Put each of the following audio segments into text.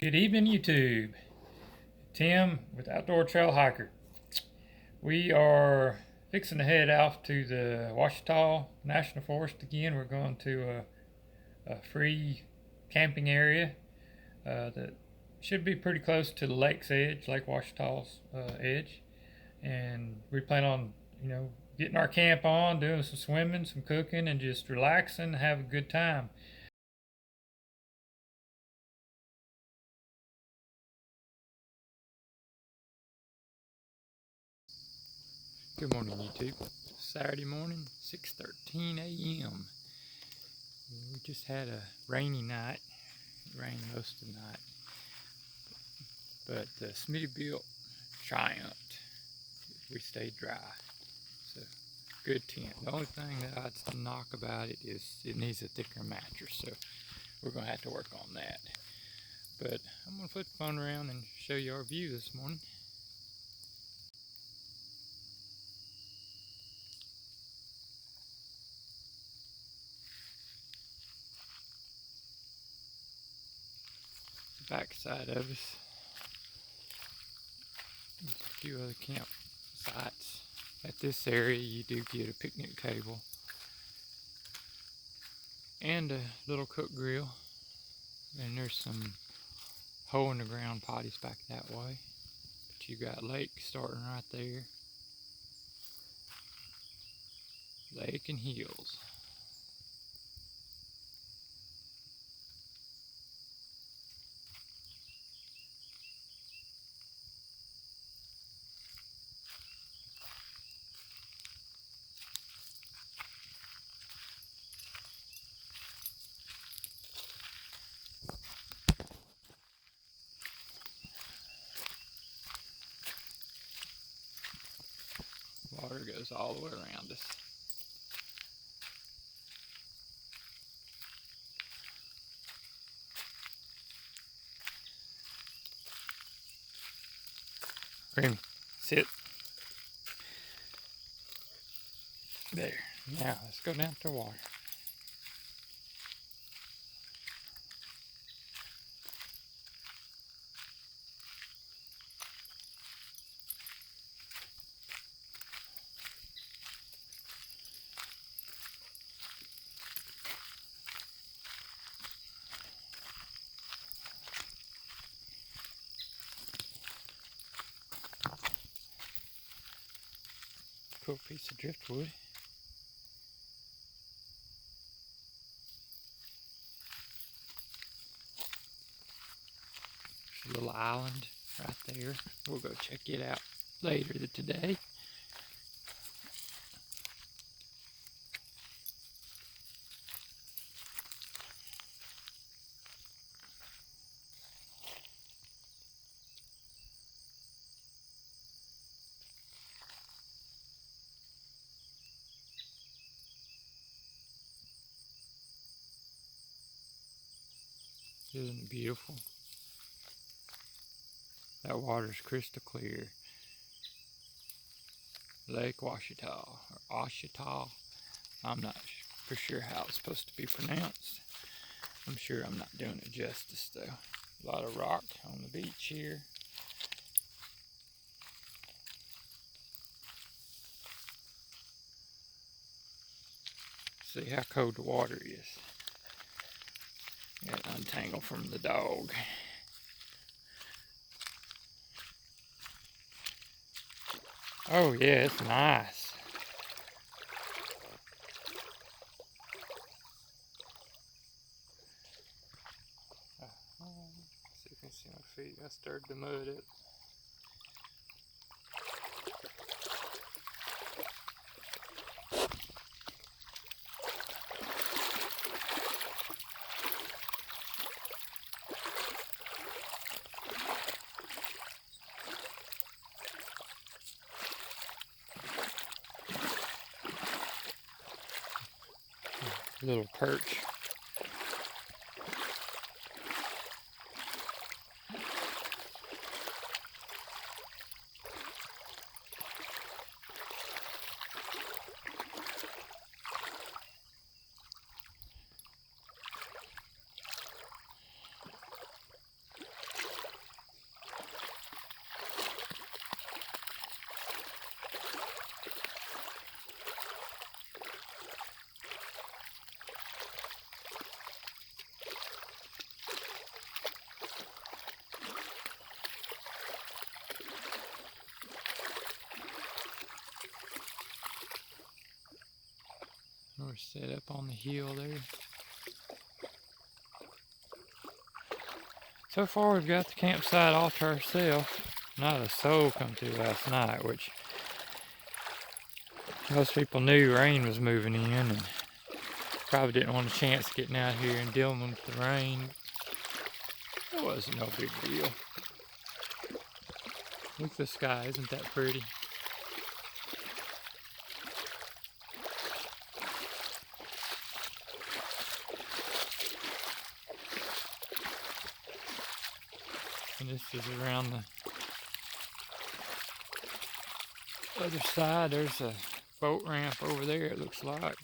Good evening, YouTube. Tim with Outdoor Trail Hiker. We are fixing to head off to the Ouachita National Forest again. We're going to a free camping area that should be pretty close to the lake's edge, Lake Ouachita's edge. And we plan on, getting our camp on, doing some swimming, some cooking, and just relaxing, have a good time. Good morning, YouTube. Saturday morning, 6:13 a.m. We just had a rainy night. It rained most of the night. But the Smittybilt triumphed. We stayed dry. So, good tent. The only thing that I'd knock about it is it needs a thicker mattress. So, we're going to have to work on that. But I'm going to flip the phone around and show you our view this morning. The back side of us. There's a few other campsites. At this area you do get a picnic table and a little cook grill, and there's some hole in the ground potties back that way, but you got lake starting right there, lake and hills. Water goes all the way around us. Grim, sit. There. Now let's go down to the water. Cool piece of driftwood. There's a little island right there. We'll go check it out later today. Isn't it beautiful? That water's crystal clear. Lake Ouachita, or Ouachita. I'm not for sure how it's supposed to be pronounced. I'm sure I'm not doing it justice though. A lot of rock on the beach here. See how cold the water is. Got to untangle from the dog. Oh yeah, it's nice. See if you can see my feet. I stirred the mud up. Little perch. set up on the hill there. So far we've got the campsite all to ourselves. Not a soul come through last night, which most people knew rain was moving in and probably didn't want a chance getting out here and dealing with the rain. It wasn't no big deal. Look at the sky, isn't that pretty? And this is around the other side. There's a boat ramp over there, it looks like.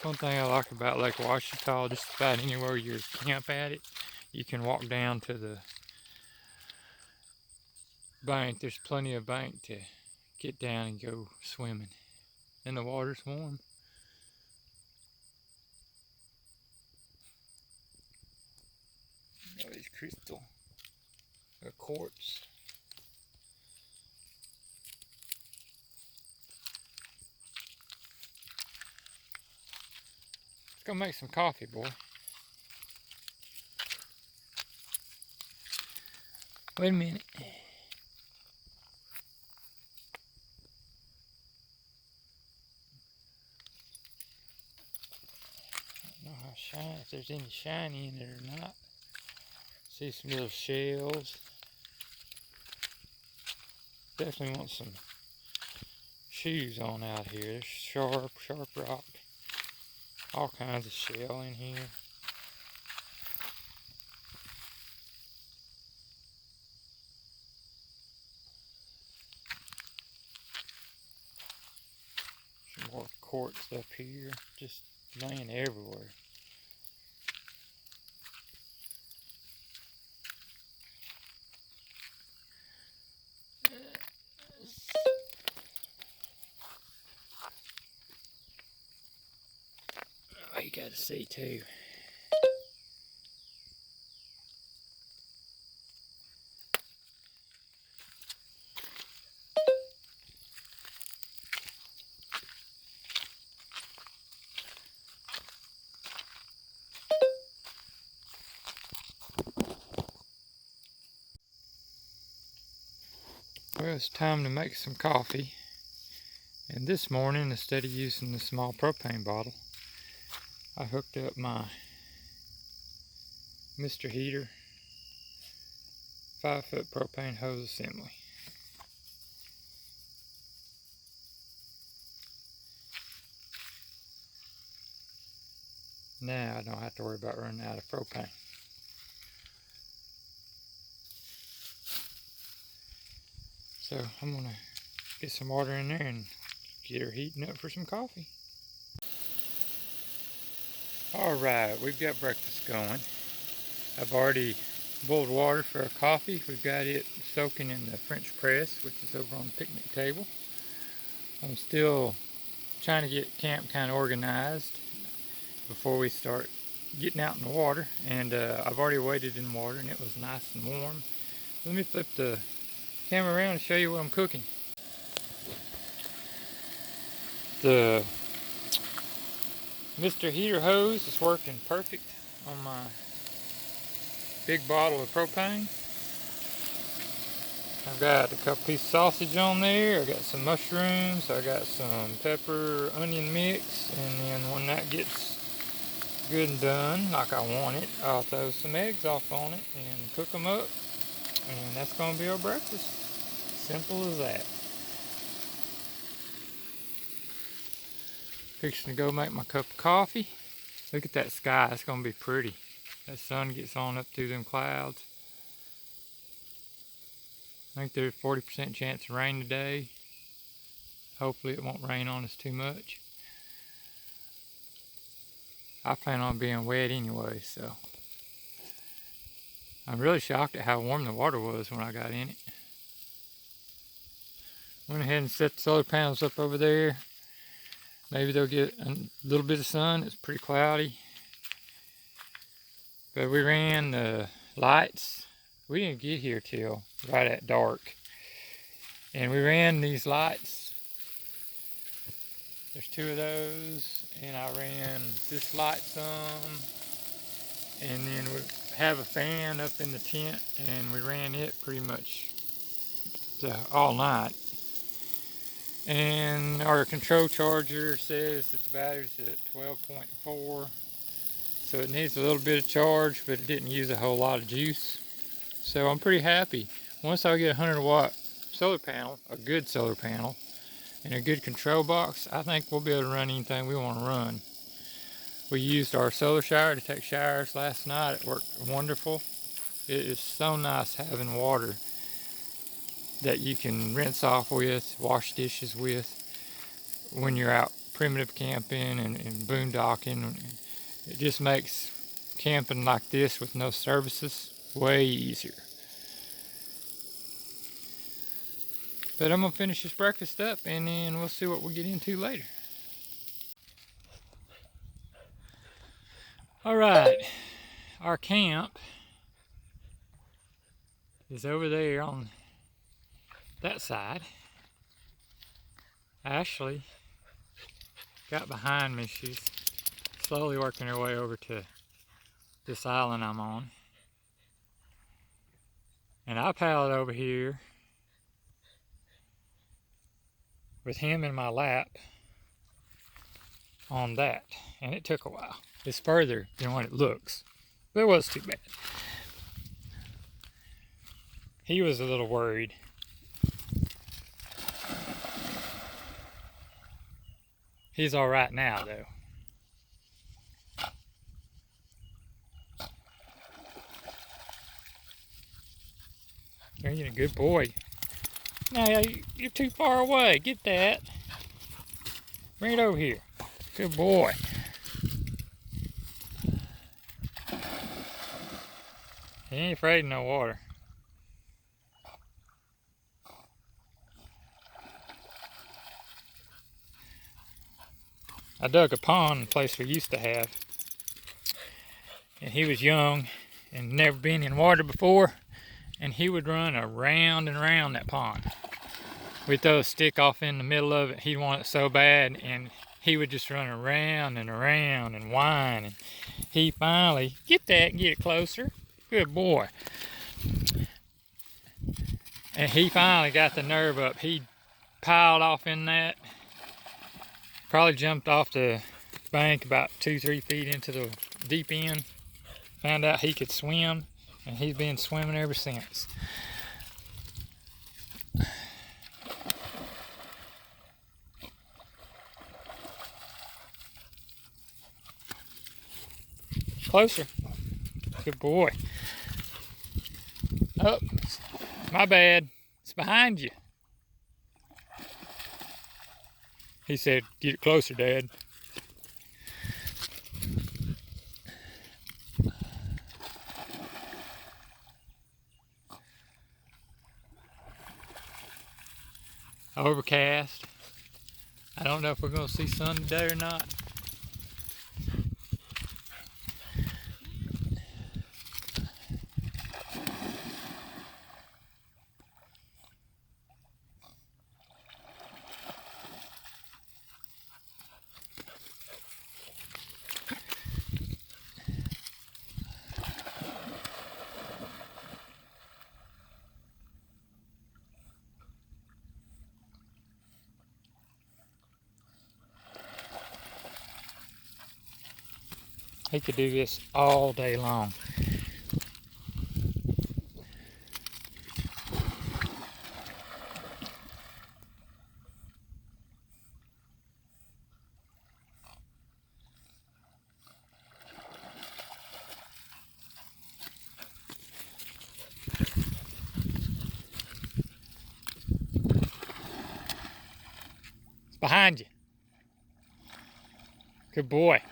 One thing I like about Lake Ouachita, just about anywhere you camp at it, you can walk down to the bank. There's plenty of bank to get down and go swimming. And the water's warm. Oh, these crystal, quartz. Let's go make some coffee, boy. Wait a minute. I don't know how shiny, if there's any shiny in it or not. See some little shells. Definitely want some shoes on out here. There's sharp rock. All kinds of shell in here. Some more quartz up here, just laying everywhere. Oh, you gotta see too. Well, it's time to make some coffee. And this morning, instead of using the small propane bottle, I hooked up my Mr. Heater 5-foot propane hose assembly. Now I don't have to worry about running out of propane. So I'm gonna get some water in there and get her heating up for some coffee. Alright, we've got breakfast going. I've already boiled water for our coffee. We've got it soaking in the French press, which is over on the picnic table. I'm still trying to get camp kind of organized before we start getting out in the water. And I've already waded in water and it was nice and warm. Let me flip the camera around and show you what I'm cooking. The Mr. Heater hose is working perfect on my big bottle of propane. I've got a couple pieces of sausage on there, I got some mushrooms, I got some pepper onion mix, and then when that gets good and done like I want it, I'll throw some eggs off on it and cook them up, and that's going to be our breakfast. Simple as that. Fixing to go make my cup of coffee. Look at that sky, it's going to be pretty. That sun gets on up through them clouds. I think there's a 40% chance of rain today. Hopefully it won't rain on us too much. I plan on being wet anyway, so. I'm really shocked at how warm the water was when I got in it. Went ahead and set the solar panels up over there. Maybe they'll get a little bit of sun. It's pretty cloudy. But we ran the lights We didn't get here till right at dark. And we ran these lights. There's 2 of those, and I ran this light some, and then we have a fan up in the tent, and we ran it pretty much all night. And our control charger says that the battery's at 12.4, so it needs a little bit of charge, but it didn't use a whole lot of juice. So I'm pretty happy. Once I get a 100-watt solar panel, a good solar panel, and a good control box, I think we'll be able to run anything we want to run. We used our solar shower to take showers last night. It worked wonderful. It is so nice having water that you can rinse off with, wash dishes with, when you're out primitive camping and boondocking. It just makes camping like this with no services way easier. But I'm gonna finish this breakfast up, and then we'll see what we get into later. All right, our camp is over there on that side. Ashley got behind me. She's slowly working her way over to this island I'm on. And I paddled over here with him in my lap on that, and it took a while. It's further than what it looks, but it was too bad. He was a little worried. He's all right now, though. You're a good boy. No, you're too far away. Get that. Bring it over here. Good boy. He ain't afraid of no water. I dug a pond in a place we used to have. And he was young and never been in water before. And he would run around and around that pond. We'd throw a stick off in the middle of it. He'd want it so bad, and he would just run around and around and whine. And he finally, get that, get it closer. Good boy. And he finally got the nerve up. He piled off in that. Probably jumped off the bank about 2-3 feet into the deep end. Found out he could swim, and he's been swimming ever since. Closer. Good boy. Oh, my bad. It's behind you. He said, get it closer, Dad. Overcast. I don't know if we're going to see sun today or not. He could do this all day long. It's behind you. Good boy.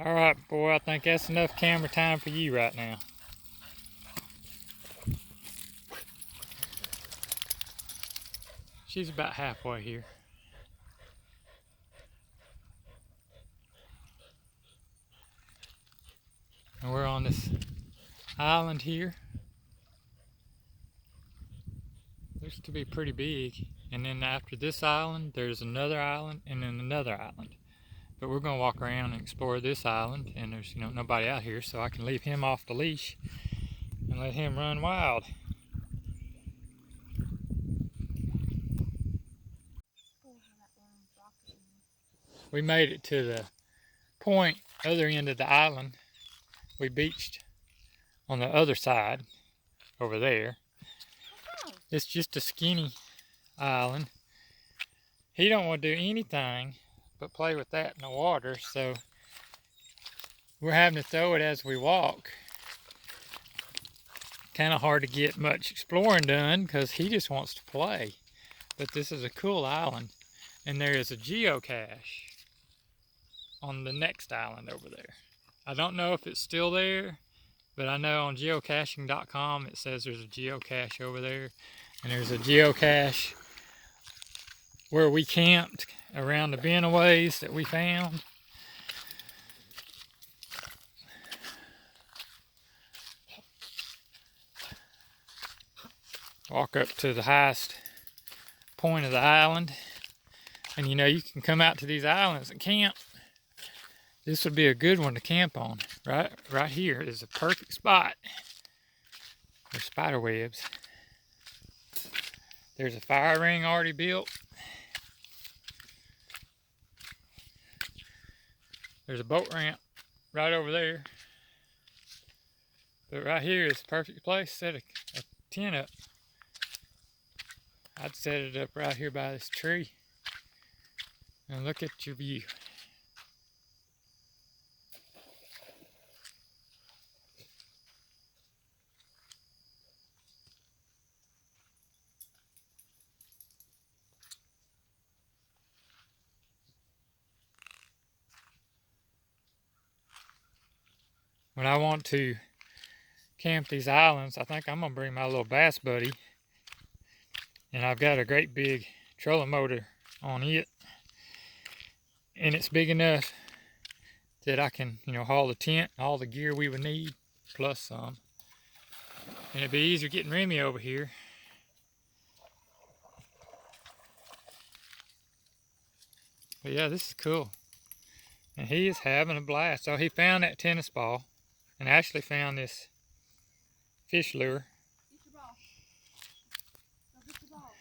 All right, boy, I think that's enough camera time for you right now. She's about halfway here. And we're on this island here. Looks to be pretty big. And then after this island, there's another island and then another island. But we're gonna walk around and explore this island, and there's nobody out here, so I can leave him off the leash and let him run wild. We made it to the point, other end of the island. We beached on the other side over there. It's just a skinny island. He don't want to do anything but play with that in the water, so we're having to throw it as we walk. Kind of hard to get much exploring done because he just wants to play. But this is a cool island, and there is a geocache on the next island over there. I don't know if it's still there, but I know on geocaching.com it says there's a geocache over there, and there's a geocache where we camped around the benaways that we found. Walk up to the highest point of the island, and you can come out to these islands and camp. This would be a good one to camp on. Right here is a perfect spot. There's spider webs. There's a fire ring already built. There's a boat ramp right over there. But right here is the perfect place to set a tent up. I'd set it up right here by this tree. And look at your view. When I want to camp these islands, I think I'm gonna bring my little bass buddy, and I've got a great big trolling motor on it, and it's big enough that I can haul the tent, all the gear we would need, plus some. And it'd be easier getting Remy over here. But yeah, this is cool, and he is having a blast. So he found that tennis ball and actually found this fish lure. Get your ball. Go get your ball.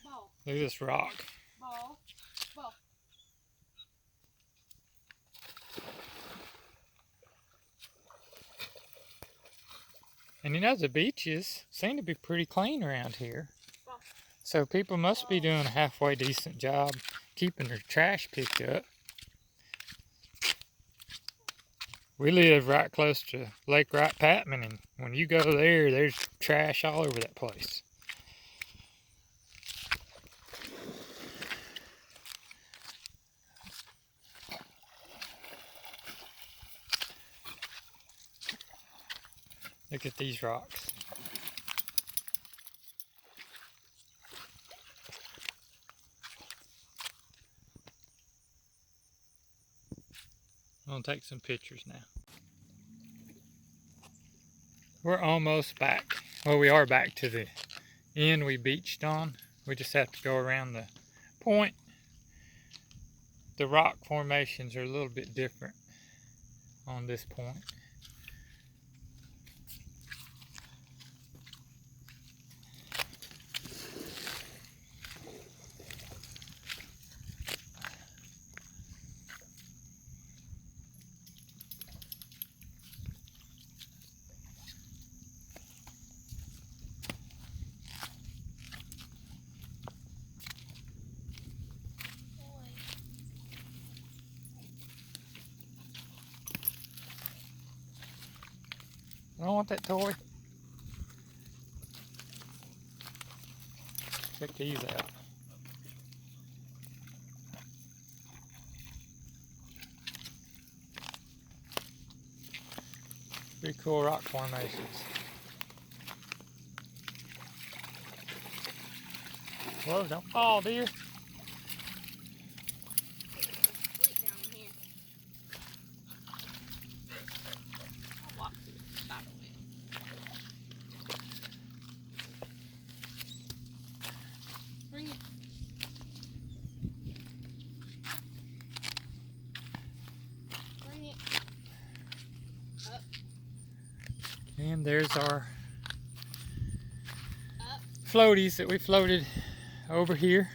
Ball. Look at this rock. Ball. Ball. And the beaches seem to be pretty clean around here. Ball. So people must be doing a halfway decent job keeping their trash picked up. We live right close to Lake Ouachita, and when you go there, there's trash all over that place. Look at these rocks. I'm gonna take some pictures now. We're almost back. Well, we are back to the end we beached on. We just have to go around the point. The rock formations are a little bit different on this point. I don't want that toy. Check these out. Pretty cool rock formations. Whoa, don't fall, dear. Slick down in here. I'll walk through the spider web. Bring it. Bring it. Up. And there's our Up. floaties that we floated over here.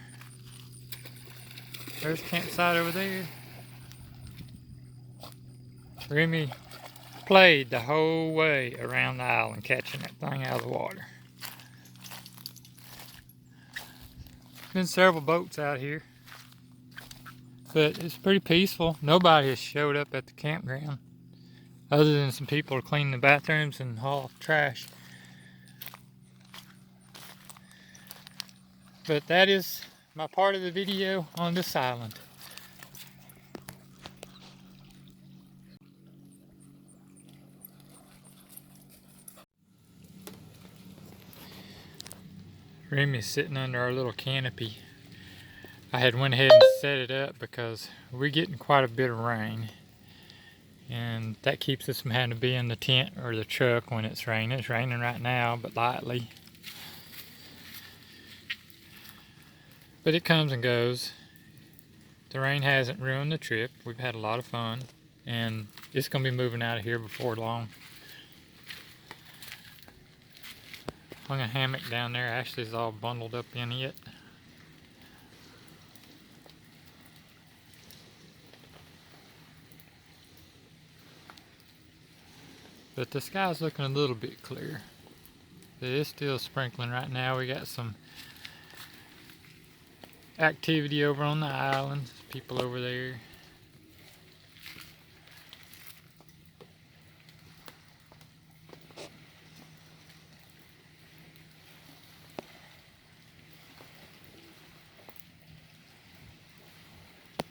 There's a campsite over there. Remy played the whole way around the island catching that thing out of the water. Been several boats out here, but it's pretty peaceful. Nobody has showed up at the campground other than some people cleaning the bathrooms and haul off trash. But that is my part of the video on this island. Remy's sitting under our little canopy. I had went ahead and set it up because we're getting quite a bit of rain, and that keeps us from having to be in the tent or the truck when it's raining. It's raining right now, but lightly. But it comes and goes. The rain hasn't ruined the trip. We've had a lot of fun, and it's going to be moving out of here before long. Hung a hammock down there. Ashley's all bundled up in it. But the sky's looking a little bit clear. It is still sprinkling right now. We got some activity over on the island. People over there.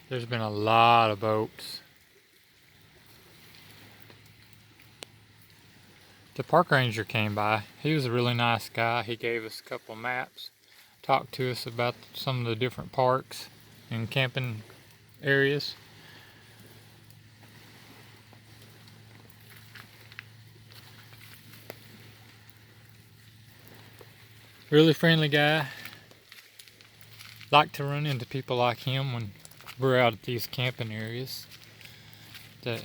There's been a lot of boats. The park ranger came by. He was a really nice guy. He gave us a couple maps, talked to us about some of the different parks and camping areas. Really friendly guy. Like to run into people like him when we're out at these camping areas. That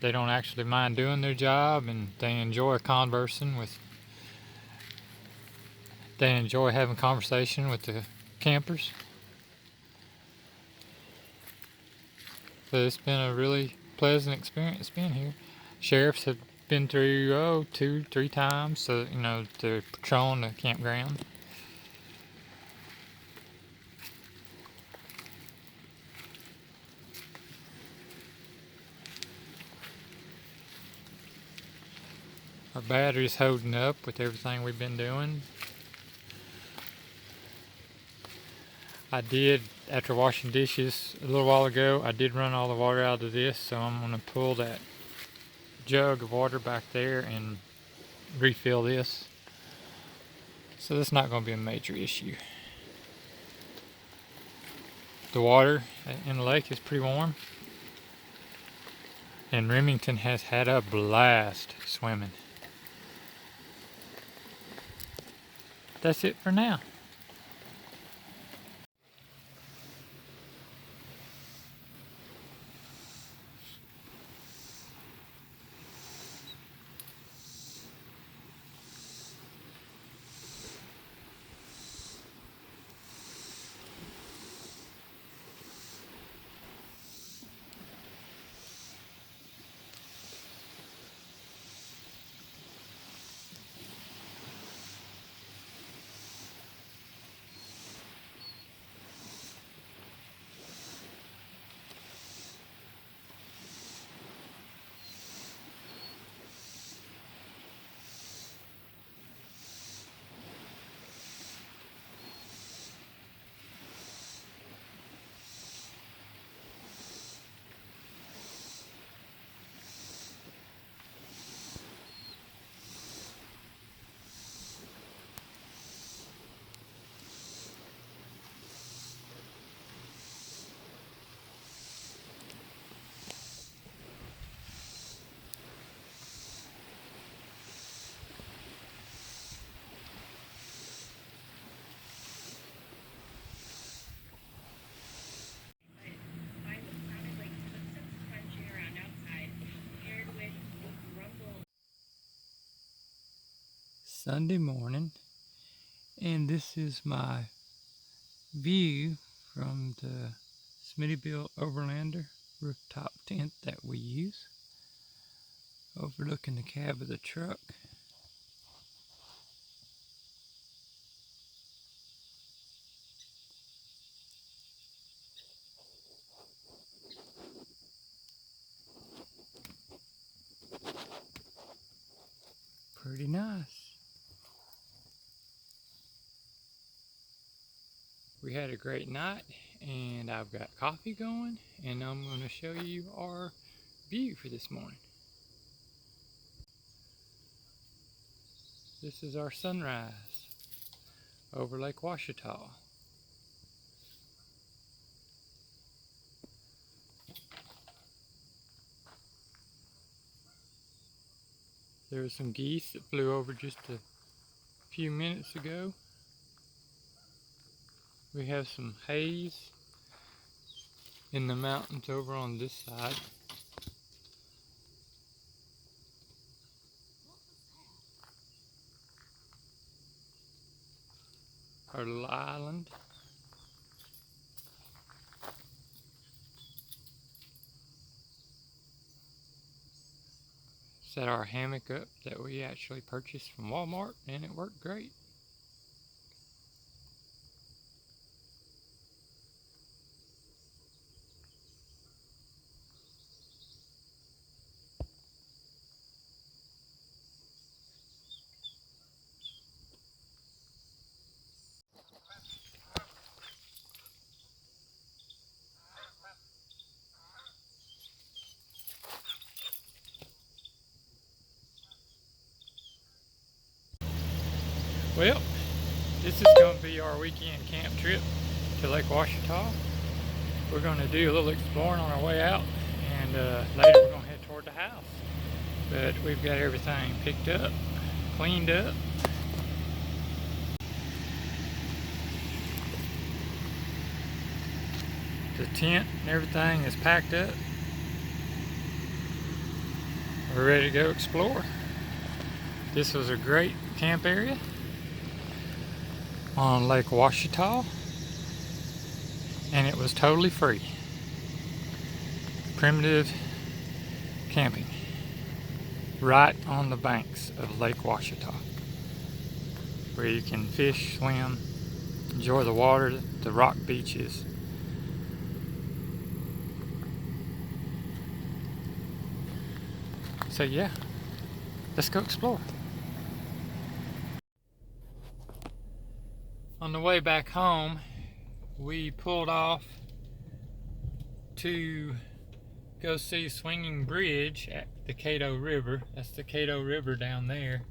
they don't actually mind doing their job, and they enjoy conversing with. They enjoy having conversation with the campers. So it's been a really pleasant experience being here. Sheriffs have been through 2-3 times, so to patrol the campground. Our battery's holding up with everything we've been doing. I did, after washing dishes a little while ago, I did run all the water out of this, so I'm going to pull that jug of water back there and refill this. So that's not going to be a major issue. The water in the lake is pretty warm. And Remington has had a blast swimming. That's it for now. Sunday morning, and this is my view from the Smittybilt Overlander Rooftop Tent that we use, overlooking the cab of the truck. Pretty nice. We had a great night, and I've got coffee going, and I'm going to show you our view for this morning. This is our sunrise over Lake Ouachita. There were some geese that flew over just a few minutes ago. We have some haze in the mountains over on this side. Our little island. Set our hammock up that we actually purchased from Walmart, and it worked great. Well, this is going to be our weekend camp trip to Lake Ouachita. We're going to do a little exploring on our way out, and later we're going to head toward the house. But we've got everything picked up, cleaned up. The tent and everything is packed up. We're ready to go explore. This was a great camp area on Lake Ouachita, and it was totally free. Primitive camping right on the banks of Lake Ouachita, where you can fish, swim, enjoy the water, the rock beaches. So yeah, let's go explore. On the way back home, we pulled off to go see Swinging Bridge at the Caddo River. That's the Caddo River down there.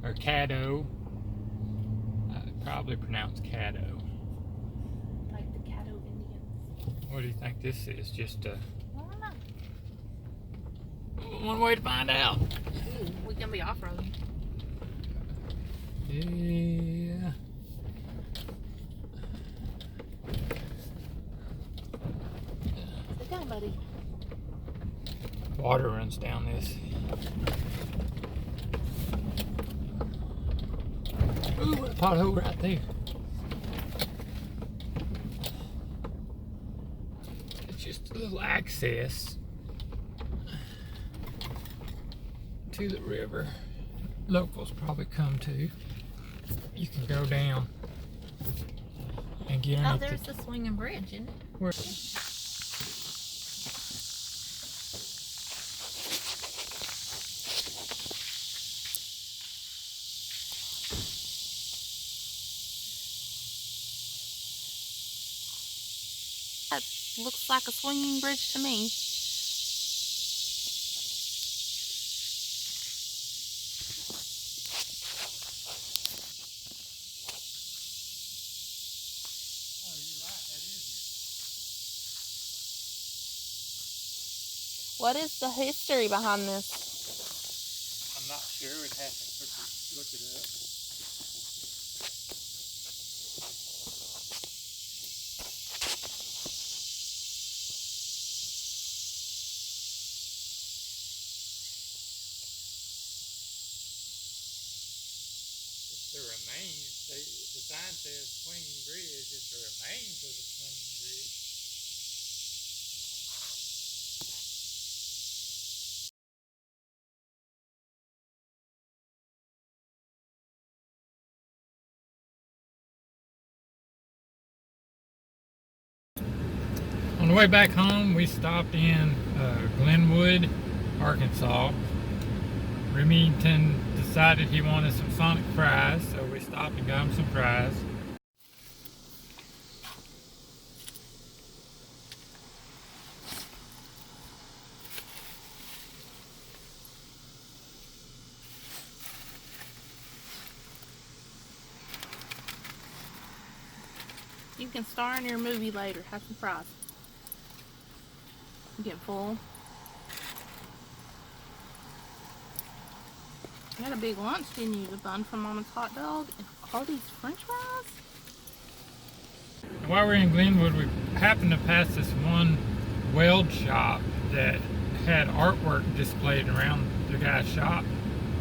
Or Caddo. Probably pronounced Caddo. Like the Caddo Indians. What do you think this is? Just a... I don't know. One way to find out. Ooh, we can be off-roading. Yeah. Sit down, buddy. Water runs down this. Ooh, a pothole right there. It's just a little access to the river. Locals probably come to. You can go down and get Oh, underneath. there's the Swinging Bridge, isn't it? Where? That looks like a swinging bridge to me. What is the history behind this? I'm not sure. We'd have to look it up. the sign says swinging bridge. It's the remains of the swinging bridge. On the way back home, we stopped in Glenwood, Arkansas. Remington decided he wanted some Sonic fries, so we stopped and got him some fries. You can star in your movie later. Have some fries. You getting full? You had a big lunch, didn't you? The bun from Mama's hot dog and all these french fries? While we're in Glenwood, we happened to pass this one weld shop that had artwork displayed around the guy's shop.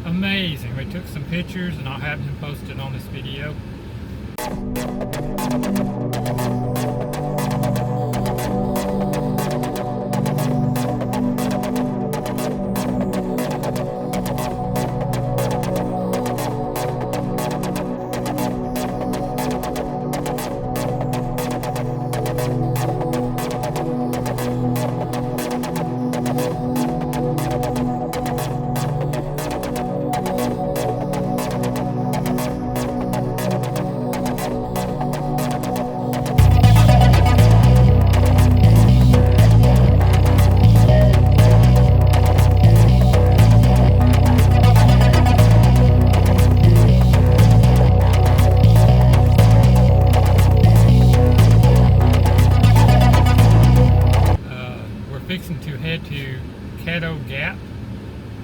Amazing. We took some pictures and I'll have them posted on this video. Fixing to head to Caddo Gap,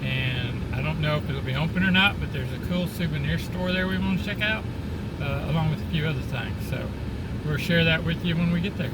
and I don't know if it'll be open or not, but there's a cool souvenir store there we want to check out, along with a few other things. So we'll share that with you when we get there.